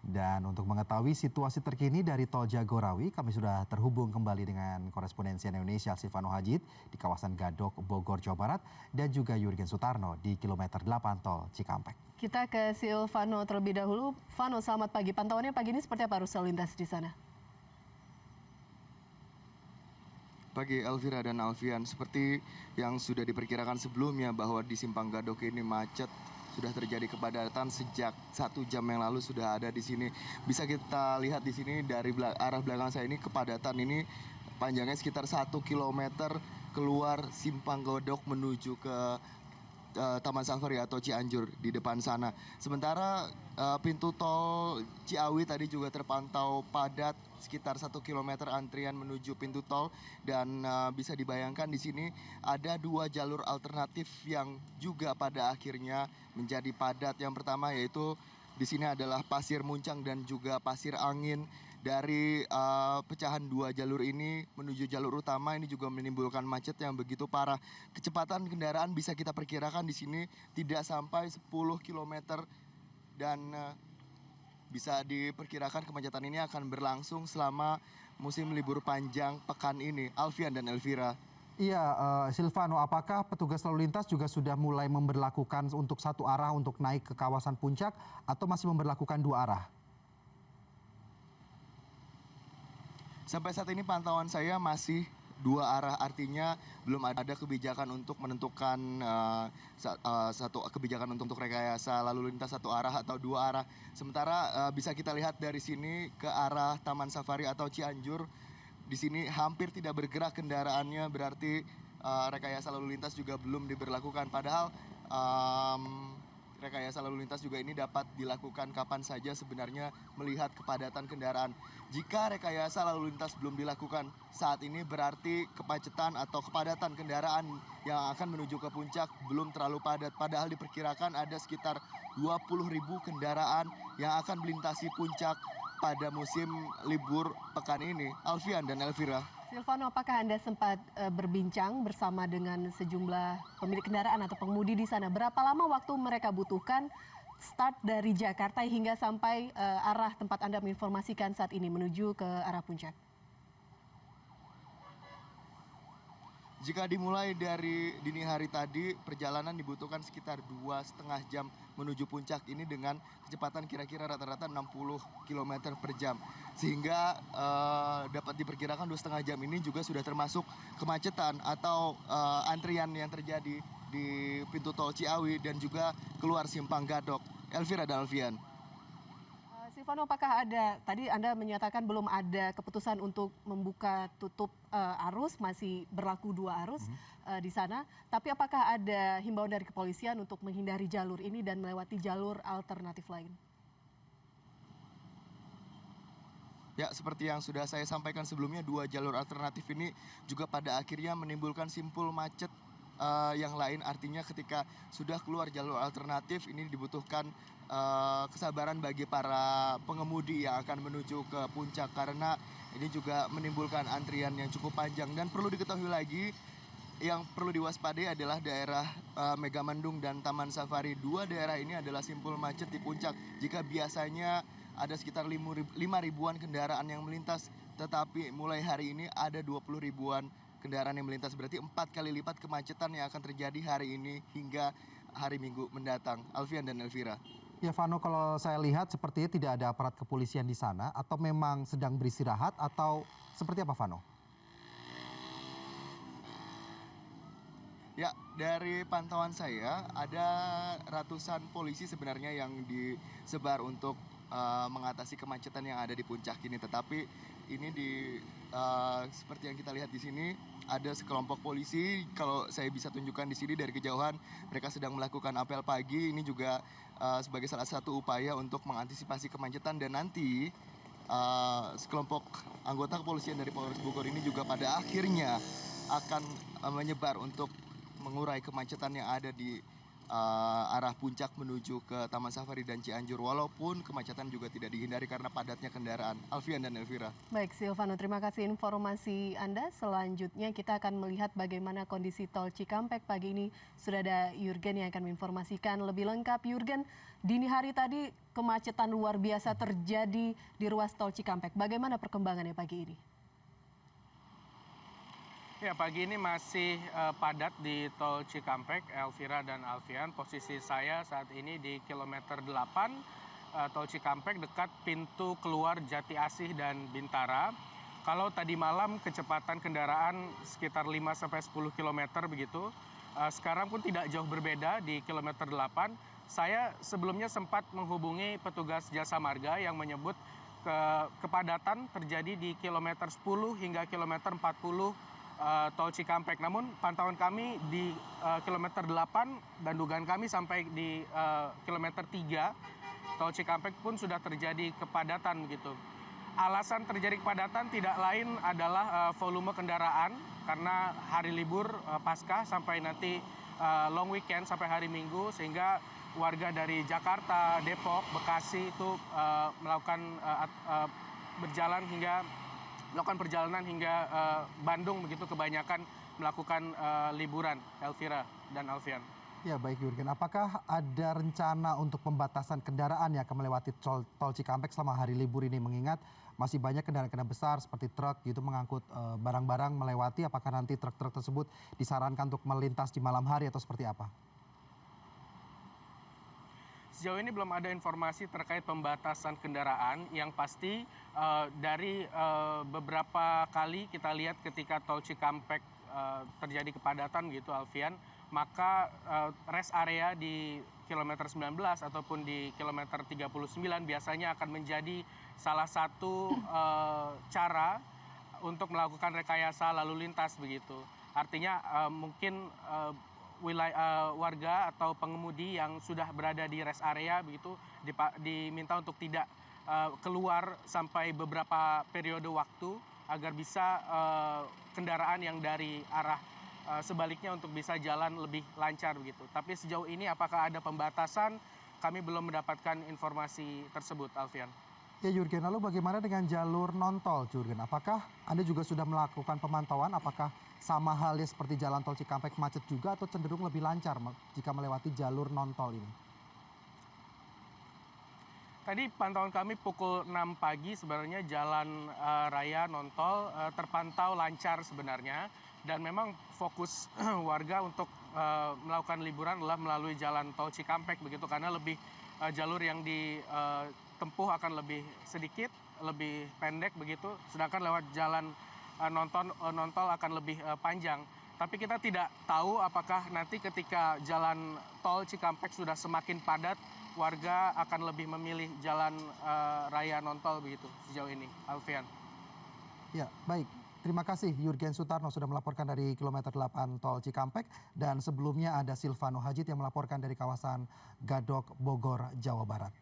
Dan untuk mengetahui situasi terkini dari Tol Jagorawi, kami sudah terhubung kembali dengan korespondensi Indonesia Silvano Hajid di kawasan Gadok, Bogor, Jawa Barat, dan juga Jurgen Sutarno di kilometer 8 Tol Cikampek. Kita ke Silvano terlebih dahulu. Vano, selamat pagi. Pantauannya pagi ini seperti apa arus lalu lintas di sana? Pagi Elvira dan Alfian, seperti yang sudah diperkirakan sebelumnya bahwa di Simpang Gadok ini macet, sudah terjadi kepadatan sejak 1 jam yang lalu sudah ada di sini. Bisa kita lihat di sini dari arah belakang saya ini kepadatan ini panjangnya sekitar 1 kilometer keluar Simpang Gadok menuju ke Taman Safari atau Cianjur di depan sana. Sementara pintu tol Ciawi tadi juga terpantau padat sekitar 1 kilometer antrian menuju pintu tol dan bisa dibayangkan di sini ada 2 jalur alternatif yang juga pada akhirnya menjadi padat. Yang pertama yaitu di sini adalah Pasir Muncang dan juga Pasir Angin. Dari pecahan 2 jalur ini menuju jalur utama ini juga menimbulkan macet yang begitu parah. Kecepatan kendaraan bisa kita perkirakan di sini tidak sampai 10 km dan bisa diperkirakan kemacetan ini akan berlangsung selama musim libur panjang pekan ini. Alfian dan Elvira. Iya, Silvano, apakah petugas lalu lintas juga sudah mulai memberlakukan untuk satu arah untuk naik ke kawasan puncak atau masih memberlakukan 2 arah? Sampai saat ini pantauan saya masih 2 arah, artinya belum ada kebijakan untuk menentukan satu kebijakan untuk rekayasa lalu lintas 1 arah atau 2 arah. Sementara bisa kita lihat dari sini ke arah Taman Safari atau Cianjur, di sini hampir tidak bergerak kendaraannya, berarti rekayasa lalu lintas juga belum diberlakukan. Padahal rekayasa lalu lintas juga ini dapat dilakukan kapan saja sebenarnya melihat kepadatan kendaraan. Jika rekayasa lalu lintas belum dilakukan saat ini berarti kemacetan atau kepadatan kendaraan yang akan menuju ke puncak belum terlalu padat. Padahal diperkirakan ada sekitar 20.000 kendaraan yang akan melintasi puncak pada musim libur pekan ini. Alfian dan Elvira. Silvano, apakah Anda sempat berbincang bersama dengan sejumlah pemilik kendaraan atau pengemudi di sana? Berapa lama waktu mereka butuhkan start dari Jakarta hingga sampai arah tempat Anda menginformasikan saat ini menuju ke arah puncak? Jika dimulai dari dini hari tadi, perjalanan dibutuhkan sekitar 2,5 jam menuju puncak ini dengan kecepatan kira-kira rata-rata 60 km per jam. Sehingga dapat diperkirakan 2,5 jam ini juga sudah termasuk kemacetan atau antrian yang terjadi di pintu tol Ciawi dan juga keluar Simpang Gadok. Elvira dan Alfian. Silvano, apakah ada, tadi Anda menyatakan belum ada keputusan untuk membuka tutup arus, masih berlaku 2 arus di sana. Tapi apakah ada himbauan dari kepolisian untuk menghindari jalur ini dan melewati jalur alternatif lain? Ya, seperti yang sudah saya sampaikan sebelumnya, 2 jalur alternatif ini juga pada akhirnya menimbulkan simpul macet yang lain. Artinya ketika sudah keluar jalur alternatif ini dibutuhkan kesabaran bagi para pengemudi yang akan menuju ke puncak karena ini juga menimbulkan antrian yang cukup panjang. Dan perlu diketahui lagi yang perlu diwaspadai adalah daerah Megamendung dan Taman Safari. 2 daerah ini adalah simpul macet di puncak. Jika biasanya ada sekitar 5 ribuan kendaraan yang melintas, tetapi mulai hari ini ada 20 ribuan kendaraan yang melintas. Berarti 4 kali lipat kemacetan yang akan terjadi hari ini hingga hari Minggu mendatang. Alfian dan Elvira. Ya Vano, kalau saya lihat sepertinya tidak ada aparat kepolisian di sana atau memang sedang beristirahat atau seperti apa Vano? Ya, dari pantauan saya ada ratusan polisi sebenarnya yang disebar untuk mengatasi kemacetan yang ada di puncak ini. Tetapi ini seperti yang kita lihat di sini ada sekelompok polisi. Kalau saya bisa tunjukkan di sini dari kejauhan mereka sedang melakukan apel pagi. Ini juga sebagai salah satu upaya untuk mengantisipasi kemacetan dan nanti sekelompok anggota kepolisian dari Polres Bogor ini juga pada akhirnya akan menyebar untuk mengurai kemacetan yang ada di arah puncak menuju ke Taman Safari dan Cianjur, walaupun kemacetan juga tidak dihindari karena padatnya kendaraan. Alfian dan Elvira. Baik Silvano, terima kasih informasi Anda. Selanjutnya kita akan melihat bagaimana kondisi tol Cikampek pagi ini. Sudah ada Jurgen yang akan menginformasikan lebih lengkap. Jurgen, dini hari tadi kemacetan luar biasa terjadi di ruas tol Cikampek. Bagaimana perkembangannya pagi ini? Ya, pagi ini masih padat di tol Cikampek, Elvira dan Alfian. Posisi saya saat ini di kilometer 8 tol Cikampek dekat pintu keluar Jati Asih dan Bintara. Kalau tadi malam kecepatan kendaraan sekitar 5-10 km begitu. Sekarang pun tidak jauh berbeda di kilometer 8. Saya sebelumnya sempat menghubungi petugas jasa marga yang menyebut kepadatan terjadi di kilometer 10 hingga kilometer 40 tol Cikampek. Namun pantauan kami di kilometer 8 dan dugaan kami sampai di kilometer 3 tol Cikampek pun sudah terjadi kepadatan gitu. Alasan terjadi kepadatan tidak lain adalah volume kendaraan karena hari libur Paskah sampai nanti long weekend sampai hari Minggu, sehingga warga dari Jakarta, Depok, Bekasi itu melakukan perjalanan hingga Bandung begitu, kebanyakan melakukan liburan, Elvira dan Alfian. Ya baik Jurgen, apakah ada rencana untuk pembatasan kendaraan yang akan melewati tol Cikampek selama hari libur ini, mengingat masih banyak kendaraan-kendaraan besar seperti truk gitu mengangkut barang-barang melewati, apakah nanti truk-truk tersebut disarankan untuk melintas di malam hari atau seperti apa? Sejauh ini belum ada informasi terkait pembatasan kendaraan. Yang pasti dari beberapa kali kita lihat ketika tol Cikampek terjadi kepadatan gitu, Alfian, maka rest area di kilometer 19 ataupun di kilometer 39 biasanya akan menjadi salah satu cara untuk melakukan rekayasa lalu lintas begitu. Artinya mungkin warga atau pengemudi yang sudah berada di rest area begitu diminta untuk tidak keluar sampai beberapa periode waktu agar bisa kendaraan yang dari arah sebaliknya untuk bisa jalan lebih lancar begitu. Tapi sejauh ini apakah ada pembatasan, kami belum mendapatkan informasi tersebut, Alfian. Ya Jurgen, lalu bagaimana dengan jalur non-tol Jurgen? Apakah Anda juga sudah melakukan pemantauan? Apakah sama halnya seperti jalan tol Cikampek macet juga atau cenderung lebih lancar jika melewati jalur non-tol ini? Tadi pantauan kami pukul 6 pagi sebenarnya jalan raya non-tol terpantau lancar sebenarnya. Dan memang fokus warga untuk melakukan liburan adalah melalui jalan tol Cikampek begitu, karena lebih jalur yang ditempuh akan lebih sedikit, lebih pendek begitu, sedangkan lewat jalan non-tol akan lebih panjang. Tapi kita tidak tahu apakah nanti ketika jalan tol Cikampek sudah semakin padat, warga akan lebih memilih jalan raya non-tol begitu sejauh ini, Alfian. Ya, baik. Terima kasih Jurgen Sutarno sudah melaporkan dari kilometer 8 tol Cikampek, dan sebelumnya ada Silvano Hajid yang melaporkan dari kawasan Gadok, Bogor, Jawa Barat.